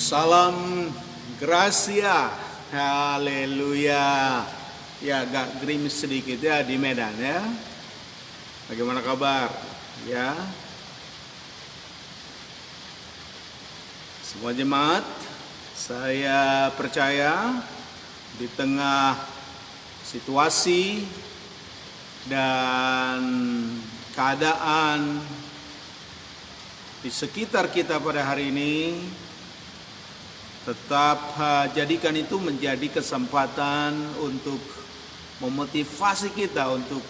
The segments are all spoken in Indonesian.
Salam Gracia, haleluya. Ya agak gerimis sedikit ya di Medan ya. Bagaimana kabar? Ya. Semua jemaat, saya percaya di tengah situasi dan keadaan di sekitar kita pada hari ini, tetap jadikan itu menjadi kesempatan untuk memotivasi kita untuk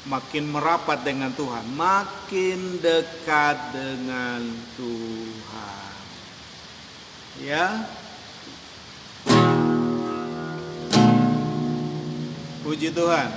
makin merapat dengan Tuhan, makin dekat dengan Tuhan. Ya. Puji Tuhan.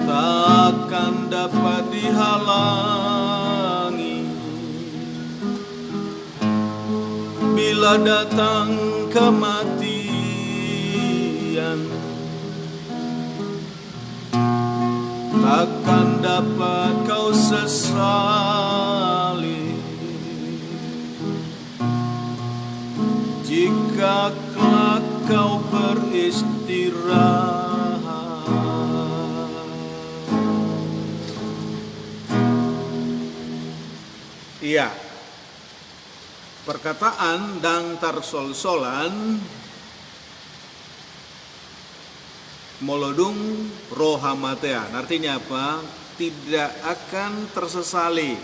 Takkan dapat dihalangi bila datang kematian, takkan dapat kau sesali jika kelak kau beristirahat. Iya, perkataan dang tarsol-solan molodung rohamatean, artinya apa? Tidak akan tersesali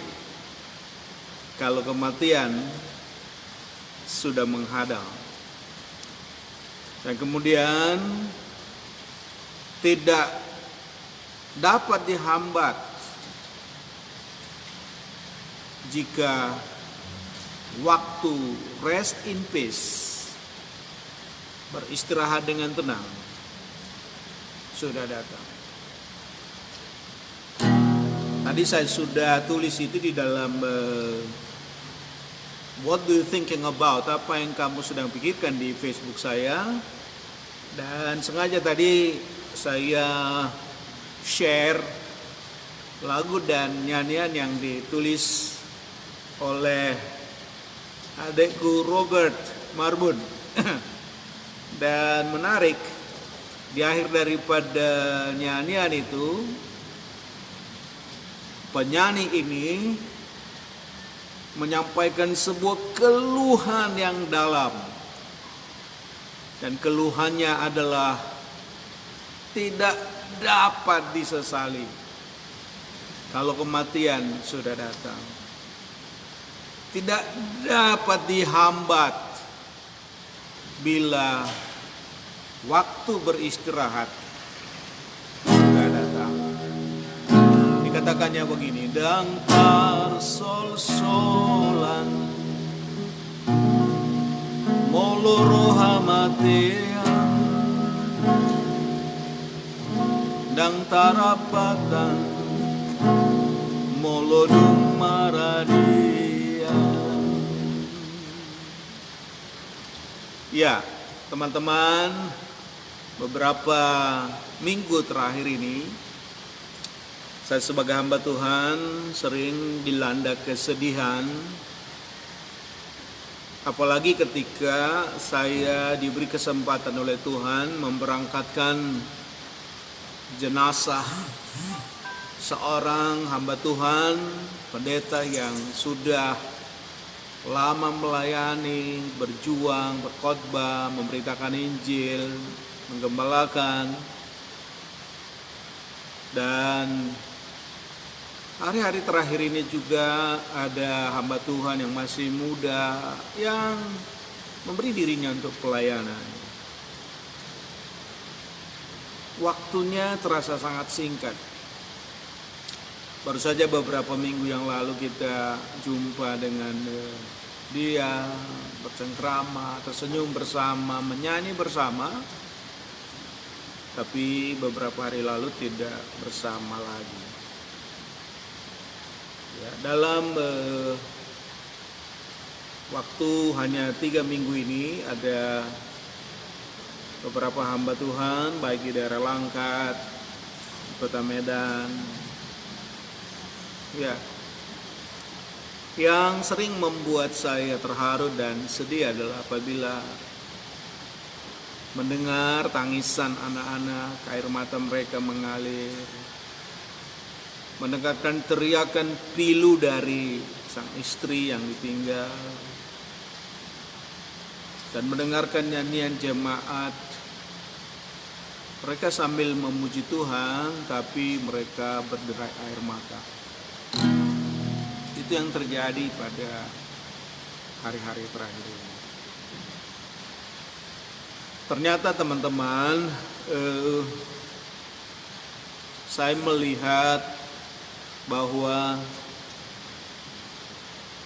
kalau kematian sudah menghadang. Dan kemudian tidak dapat dihambat jika waktu rest in peace, beristirahat dengan tenang, sudah datang. Tadi saya sudah tulis itu di dalam what do you thinking about, apa yang kamu sedang pikirkan, di Facebook saya. Dan sengaja tadi saya share lagu dan nyanyian yang ditulis oleh adekku Robert Marbun. Dan menarik, di akhir daripada nyanyian itu, penyanyi ini menyampaikan sebuah keluhan yang dalam. Dan keluhannya adalah tidak dapat disesali kalau kematian sudah datang. tidak dapat dihambat bila waktu beristirahat sudah datang. Dikatakannya begini, dangkal sol solan moloro hamatean dang tarapatan molodung maradian. Ya, teman-teman, beberapa minggu terakhir ini saya sebagai hamba Tuhan sering dilanda kesedihan, apalagi ketika saya diberi kesempatan oleh Tuhan memberangkatkan jenazah seorang hamba Tuhan, pendeta yang sudah lama melayani, berjuang, berkhotbah, memberitakan Injil, menggembalakan. Dan hari-hari terakhir ini juga ada hamba Tuhan yang masih muda yang memberi dirinya untuk pelayanan. Waktunya terasa sangat singkat. Baru saja beberapa minggu yang lalu kita jumpa dengan dia, bercengkrama, tersenyum bersama, menyanyi bersama. Tapi beberapa hari lalu tidak bersama lagi. Ya, dalam waktu hanya 3 minggu ini ada beberapa hamba Tuhan baik di daerah Langkat, Kota Medan, ya, yang sering membuat saya terharu dan sedih adalah apabila mendengar tangisan anak-anak, air mata mereka mengalir, mendengarkan teriakan pilu dari sang istri yang ditinggal, dan mendengarkan nyanyian jemaat. Mereka sambil memuji Tuhan, tapi mereka berderai air mata. Itu yang terjadi pada hari-hari terakhir ini. Ternyata teman-teman, saya melihat bahwa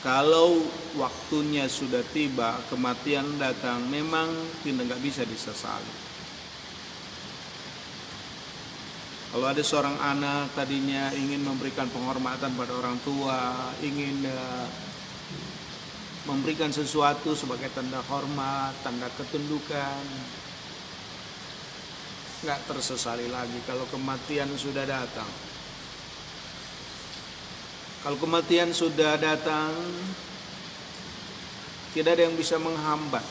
kalau waktunya sudah tiba, kematian datang, memang tidak bisa disesali. Kalau ada seorang anak tadinya ingin memberikan penghormatan pada orang tua, ingin memberikan sesuatu sebagai tanda hormat, tanda ketundukan, nggak tersesali lagi kalau kematian sudah datang. Kalau kematian sudah datang, tidak ada yang bisa menghambat.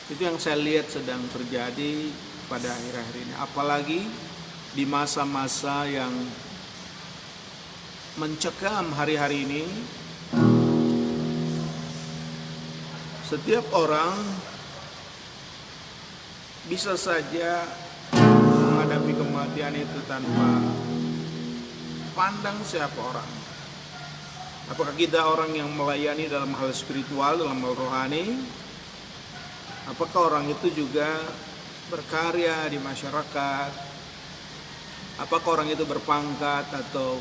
Itu yang saya lihat sedang terjadi pada akhir-akhir ini. Apalagi di masa-masa yang mencekam hari-hari ini, setiap orang bisa saja menghadapi kematian itu tanpa pandang siapa orang. Apakah kita orang yang melayani dalam hal spiritual, dalam hal rohani? Apakah orang itu juga berkarya di masyarakat? Apakah orang itu berpangkat atau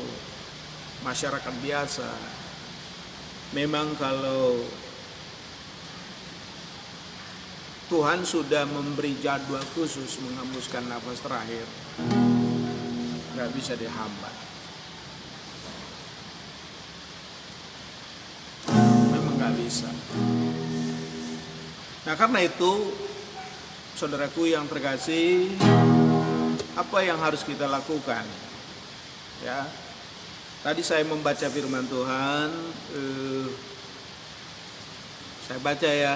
masyarakat biasa? Memang kalau Tuhan sudah memberi jadwal khusus menghembuskan nafas terakhir, gak bisa dihambat. Memang gak bisa. Nah, karena itu, saudaraku yang terkasih, apa yang harus kita lakukan? Ya, tadi saya membaca firman Tuhan, saya baca ya,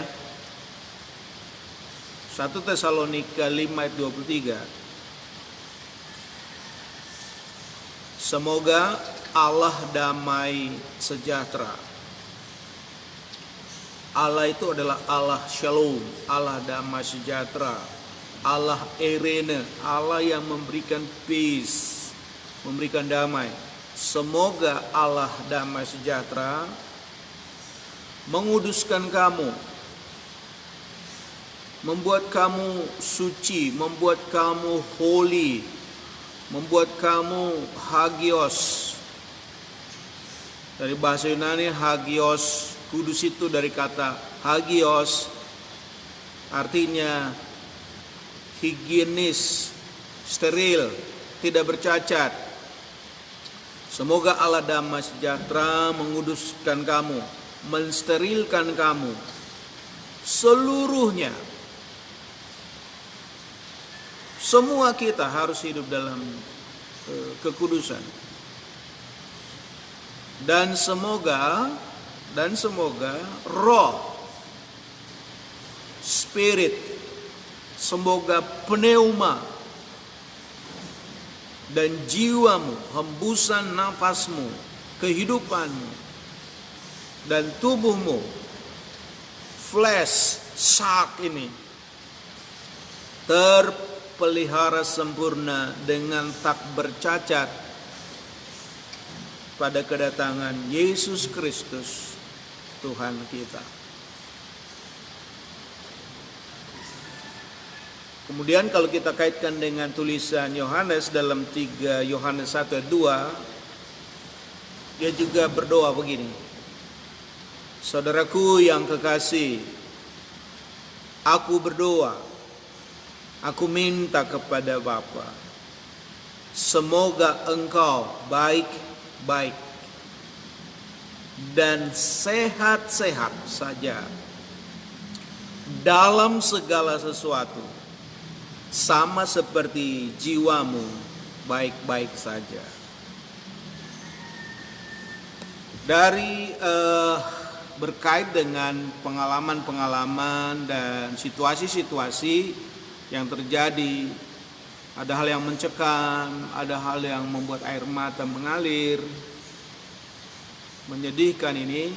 1 Tesalonika 5 ayat 23. Semoga Allah damai sejahtera. Allah itu adalah Allah Shalom, Allah damai sejahtera, Allah Erene, Allah yang memberikan peace, memberikan damai. Semoga Allah damai sejahtera menguduskan kamu, membuat kamu suci, membuat kamu holy, membuat kamu hagios. Dari bahasa Yunani hagios, kudus itu dari kata hagios, artinya higienis, steril, tidak bercacat. Semoga Allah damai sejahtera menguduskan kamu, mensterilkan kamu seluruhnya. Semua kita harus hidup dalam kekudusan. Dan semoga roh, spirit, semoga pneuma dan jiwamu, hembusan nafasmu, kehidupanmu dan tubuhmu, flesh, shark ini terpelihara sempurna dengan tak bercacat pada kedatangan Yesus Kristus Tuhan kita. Kemudian kalau kita kaitkan dengan tulisan Yohanes dalam 3 Yohanes 1 ayat 2, dia juga berdoa begini. Saudaraku yang kekasih, aku berdoa, aku minta kepada Bapa, semoga engkau baik-baik dan sehat-sehat saja dalam segala sesuatu, sama seperti jiwamu baik-baik saja. Dari berkait dengan pengalaman-pengalaman dan situasi-situasi yang terjadi, ada hal yang mencekam, ada hal yang membuat air mata mengalir, menyedihkan ini.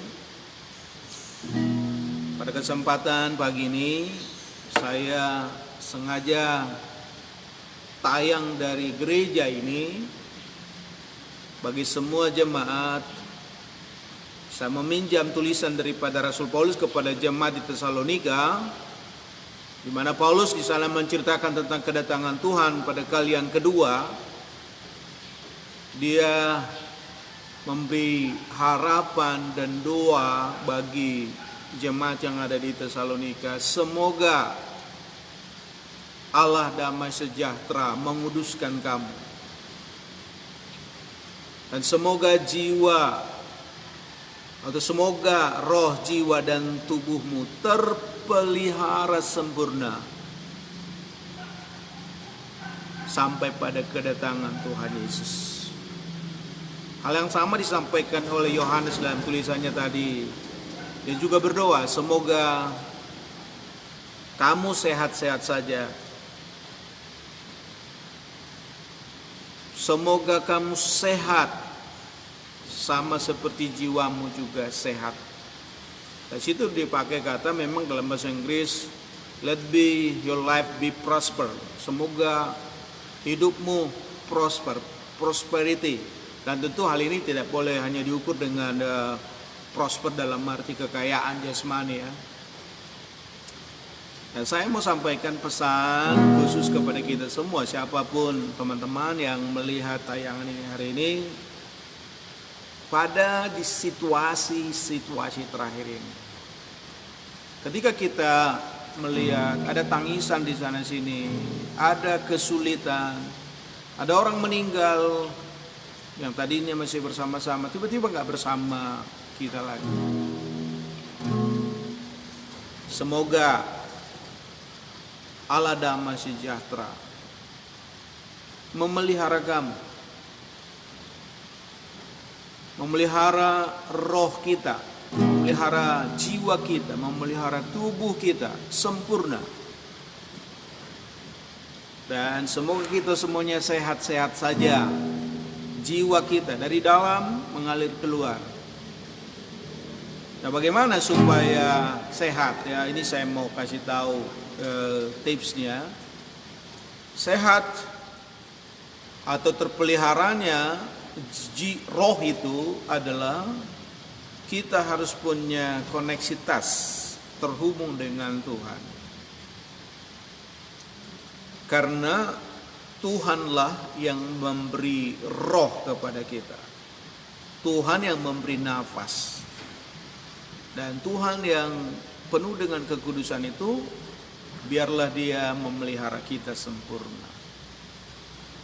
Pada kesempatan pagi ini saya sengaja tayang dari gereja ini bagi semua jemaat. Saya meminjam tulisan daripada Rasul Paulus kepada jemaat di Tesalonika, di mana Paulus di sana menceritakan tentang kedatangan Tuhan pada kali yang kedua. Dia memberi harapan dan doa bagi jemaat yang ada di Tesalonika. Semoga Allah damai sejahtera menguduskan kamu, dan semoga semoga roh, jiwa dan tubuhmu terpelihara sempurna sampai pada kedatangan Tuhan Yesus. Hal yang sama disampaikan oleh Yohanes dalam tulisannya tadi. Dia juga berdoa, semoga kamu sehat-sehat saja. Semoga kamu sehat sama seperti jiwamu juga sehat. Di situ dipakai kata, memang dalam bahasa Inggris, let be your life be prosper. Semoga hidupmu prosper, prosperity. Dan tentu hal ini tidak boleh hanya diukur dengan prosper dalam arti kekayaan jasmani ya. Dan saya mau sampaikan pesan khusus kepada kita semua, siapapun teman-teman yang melihat tayangan ini hari ini, pada di situasi-situasi terakhir ini. Ketika kita melihat ada tangisan di sana sini, ada kesulitan, ada orang meninggal yang tadinya masih bersama-sama, tiba-tiba nggak bersama kita lagi. Semoga Allah damai sejahtera memelihara kamu, memelihara roh kita, memelihara jiwa kita, memelihara tubuh kita sempurna. Dan semoga kita semuanya sehat-sehat saja. Jiwa kita dari dalam mengalir keluar. Nah, bagaimana supaya sehat ya? Ini saya mau kasih tahu tipsnya. Sehat atau terpeliharanya roh itu adalah kita harus punya koneksitas terhubung dengan Tuhan. Karena Tuhanlah yang memberi roh kepada kita. Tuhan yang memberi nafas. Dan Tuhan yang penuh dengan kekudusan itu, biarlah Dia memelihara kita sempurna.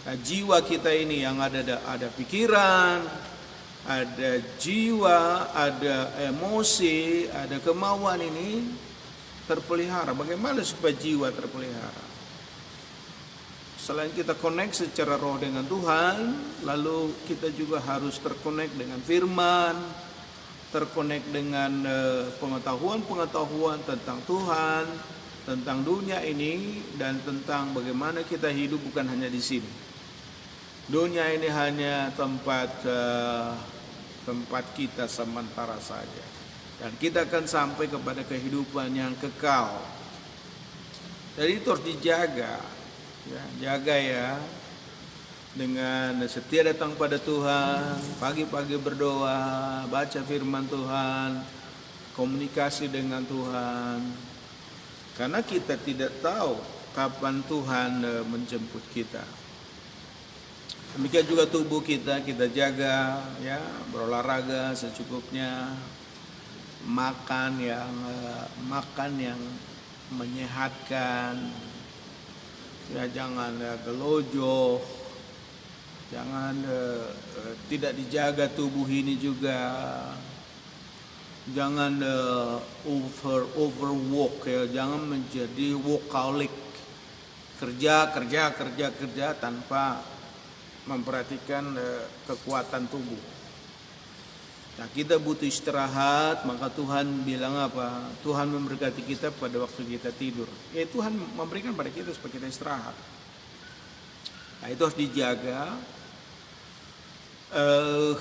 Nah, jiwa kita ini yang ada pikiran, ada jiwa, ada emosi, ada kemauan ini terpelihara. Bagaimana supaya jiwa terpelihara? Selain kita connect secara roh dengan Tuhan, lalu kita juga harus terconnect dengan firman, terconnect dengan pengetahuan-pengetahuan tentang Tuhan, tentang dunia ini, dan tentang bagaimana kita hidup bukan hanya di sini. Dunia ini hanya tempat kita sementara saja, dan kita akan sampai kepada kehidupan yang kekal. Jadi itu harus dijaga. Ya, jaga ya, dengan setia datang pada Tuhan, pagi-pagi berdoa, baca firman Tuhan, komunikasi dengan Tuhan. Karena kita tidak tahu kapan Tuhan menjemput kita. Demikian juga tubuh kita jaga ya, berolahraga secukupnya, makan yang menyehatkan. Ya, jangan gelojoh, jangan tidak dijaga tubuh ini juga, jangan overwork ya, jangan menjadi workaholic, kerja tanpa memperhatikan kekuatan tubuh. Nah, kita butuh istirahat, maka Tuhan bilang apa? Tuhan memberkati kita pada waktu kita tidur. Tuhan memberikan pada kita supaya kita istirahat. Nah, itu harus dijaga.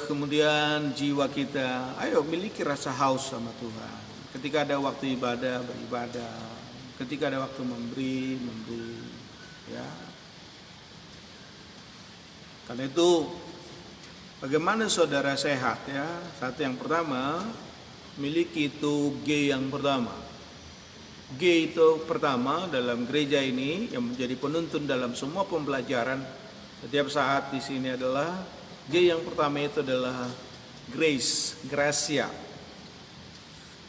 Kemudian jiwa kita, ayo miliki rasa haus sama Tuhan. Ketika ada waktu ibadah, beribadah. Ketika ada waktu memberi, ya. Karena itu, bagaimana saudara sehat ya? Satu yang pertama, miliki itu G yang pertama. G itu pertama dalam gereja ini yang menjadi penuntun dalam semua pembelajaran setiap saat di sini adalah G yang pertama itu adalah grace, gracia.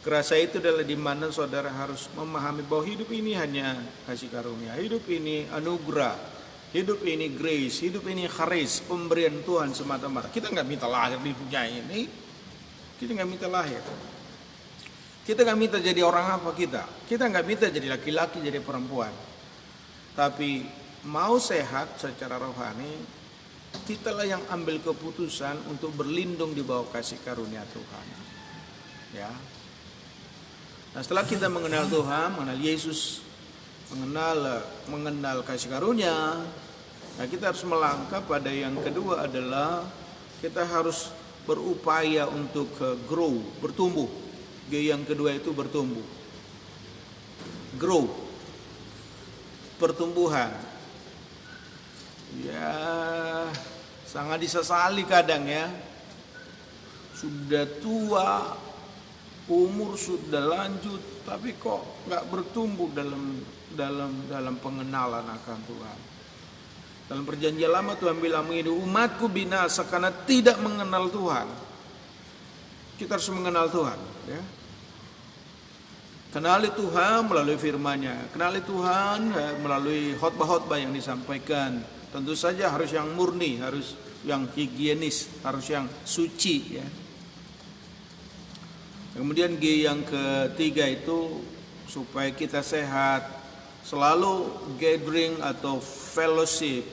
Gracia itu adalah di mana saudara harus memahami bahwa hidup ini hanya kasih karunia, hidup ini anugerah. Hidup ini grace, hidup ini charis, pemberian Tuhan semata-mata. Kita nggak minta lahir di dunia ini, kita nggak minta lahir. Kita nggak minta jadi orang apa kita nggak minta jadi laki-laki, jadi perempuan. Tapi mau sehat secara rohani, kitalah yang ambil keputusan untuk berlindung di bawah kasih karunia Tuhan. Ya. Nah, setelah kita mengenal Tuhan, mengenal Yesus, mengenal kasih karunia, nah kita harus melangkah pada yang kedua adalah kita harus berupaya untuk grow, bertumbuh. G yang kedua itu bertumbuh. Grow. Pertumbuhan. Ya, sangat disesali kadang ya. Sudah tua, umur sudah lanjut, tapi kok nggak bertumbuh dalam pengenalan akan Tuhan. Dalam perjanjian lama Tuhan bilang begini, umatku binasa karena tidak mengenal Tuhan. Kita harus mengenal Tuhan ya. Kenali Tuhan melalui firman-Nya, kenali Tuhan melalui khotbah-khotbah yang disampaikan. Tentu saja harus yang murni, harus yang higienis, harus yang suci ya. Kemudian G yang ketiga itu supaya kita sehat, selalu gathering atau fellowship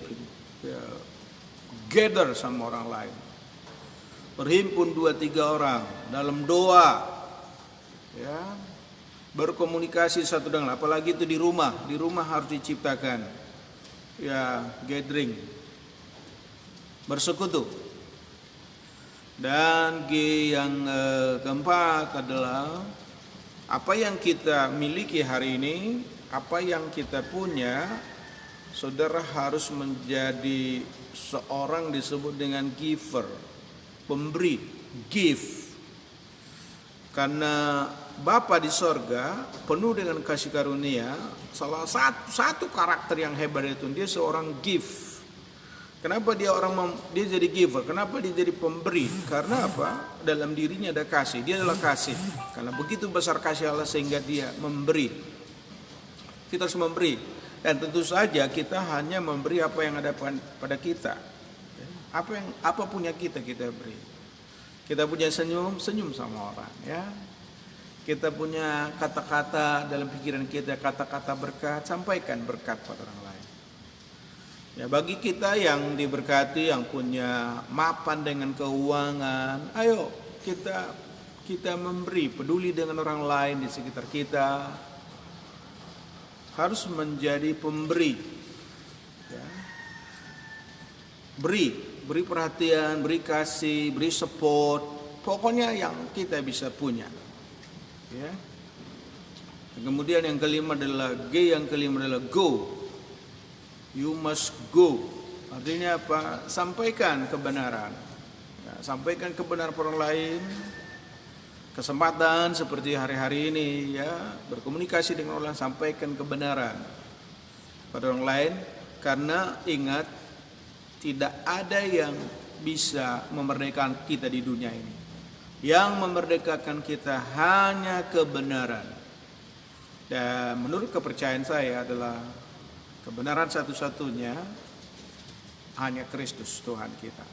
ya, gather sama orang lain, berhimpun 2-3 orang dalam doa ya, berkomunikasi satu dengan lain. Apalagi itu di rumah harus diciptakan ya, gathering, bersekutu. Dan G yang keempat adalah apa yang kita miliki hari ini, apa yang kita punya, saudara harus menjadi seorang disebut dengan giver, pemberi, give. Karena Bapa di sorga penuh dengan kasih karunia. Salah satu karakter yang hebat itu, dia seorang give. Kenapa dia dia jadi giver? Kenapa dia jadi pemberi? Karena apa? Dalam dirinya ada kasih. Dia adalah kasih. Karena begitu besar kasih Allah sehingga dia memberi. Kita harus memberi. Dan tentu saja kita hanya memberi apa yang ada pada kita. Apa punya kita beri. Kita punya senyum sama orang, ya. Kita punya kata-kata dalam pikiran kita, kata-kata berkat, sampaikan berkat pada orang lain. Ya, bagi kita yang diberkati, yang punya mapan dengan keuangan, ayo kita memberi, peduli dengan orang lain di sekitar kita. Harus menjadi pemberi. Ya. Beri perhatian, beri kasih, beri support. Pokoknya yang kita bisa punya. Ya. Kemudian yang kelima adalah go. You must go. Artinya apa? Sampaikan kebenaran. Ya, sampaikan kebenaran orang lain. Kesempatan seperti hari-hari ini, ya, berkomunikasi dengan orang, sampaikan kebenaran pada orang lain. Karena ingat, tidak ada yang bisa memerdekakan kita di dunia ini. Yang memerdekakan kita hanya kebenaran. Dan menurut kepercayaan saya adalah kebenaran satu-satunya hanya Kristus Tuhan kita.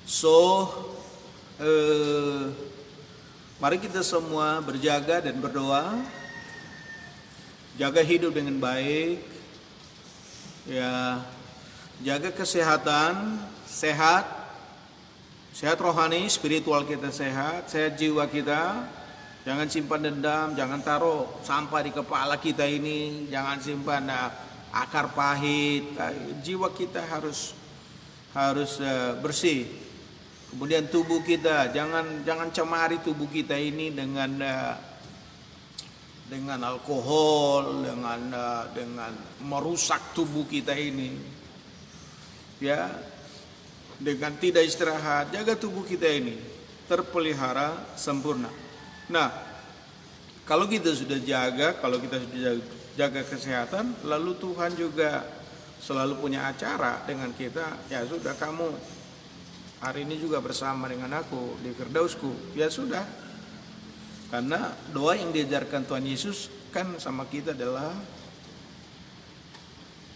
So, mari kita semua berjaga dan berdoa. Jaga hidup dengan baik. Ya, jaga kesehatan, sehat rohani, spiritual kita sehat jiwa kita. Jangan simpan dendam, jangan taruh sampah di kepala kita ini, jangan simpan akar pahit. Jiwa kita harus bersih. Kemudian tubuh kita, jangan cemari tubuh kita ini dengan alkohol, dengan merusak tubuh kita ini. Ya, dengan tidak istirahat, jaga tubuh kita ini terpelihara sempurna. Nah, kalau kita sudah jaga kesehatan, lalu Tuhan juga selalu punya acara dengan kita. Ya sudah, kamu hari ini juga bersama dengan aku di Firdausku. Ya sudah. Karena doa yang diajarkan Tuhan Yesus kan sama kita adalah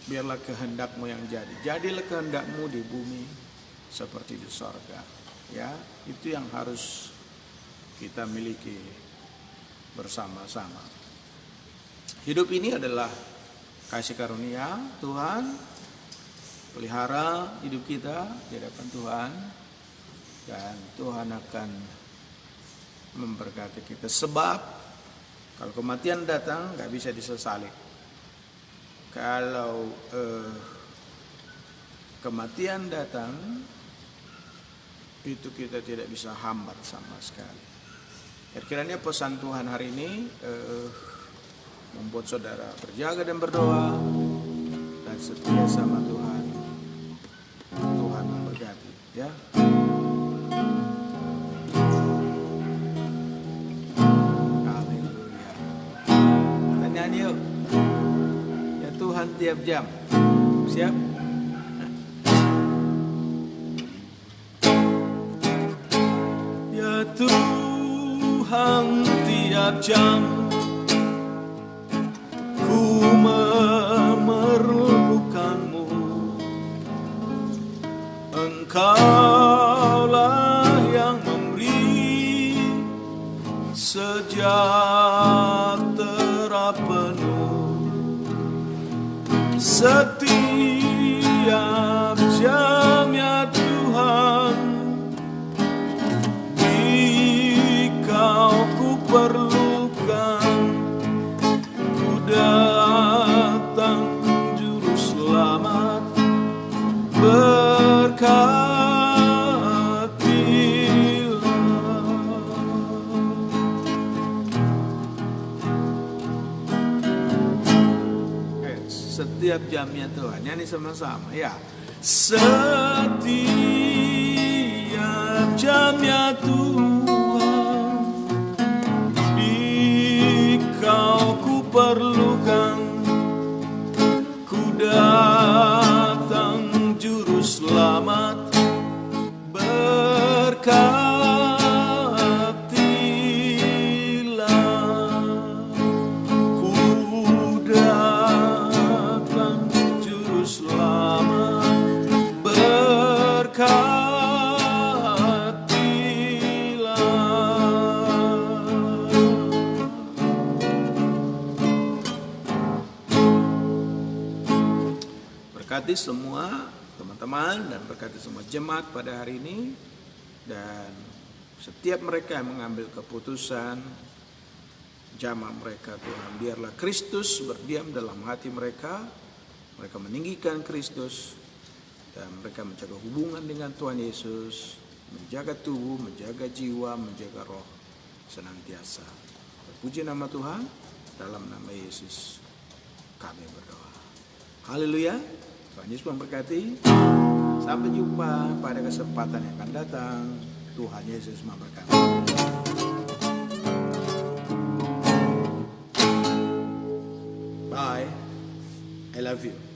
biarlah kehendakmu yang jadi. Jadilah kehendakmu di bumi seperti di sorga. Ya, itu yang harus kita miliki bersama-sama. Hidup ini adalah kasih karunia Tuhan. Pelihara hidup kita di hadapan Tuhan, dan Tuhan akan memberkati kita. Sebab kalau kematian datang gak bisa disesali. Kalau kematian datang, itu kita tidak bisa hambat sama sekali. Kiranya pesan Tuhan hari ini membuat saudara berjaga dan berdoa dan setia sama Tuhan. Tuhan memberkati, ya. Haleluya. Kita nyanyi yuk. Ya Tuhan tiap jam. Siap? Ya Tuhan tiap jam ku memerlukanmu. Engkaulah yang memberi sejahtera penuh setiap jam, ya Tuhan. Dikau ku perlukan, ku datang juru selamat, berkatilah. Setiap jamnya Tuhan, nyanyi sama-sama ya. Setiap jamnya Tuhan, memberkati semua teman-teman dan berkati semua jemaat pada hari ini. Dan setiap mereka yang mengambil keputusan jamaah mereka, Tuhan, biarlah Kristus berdiam dalam hati mereka. Mereka meninggikan Kristus dan mereka menjaga hubungan dengan Tuhan Yesus, menjaga tubuh, menjaga jiwa, menjaga roh senantiasa. Terpuji nama Tuhan, dalam nama Yesus kami berdoa. Haleluya. Tuhan Yesus memberkati. Sampai jumpa pada kesempatan yang akan datang. Tuhan Yesus memberkati. Bye. I love you.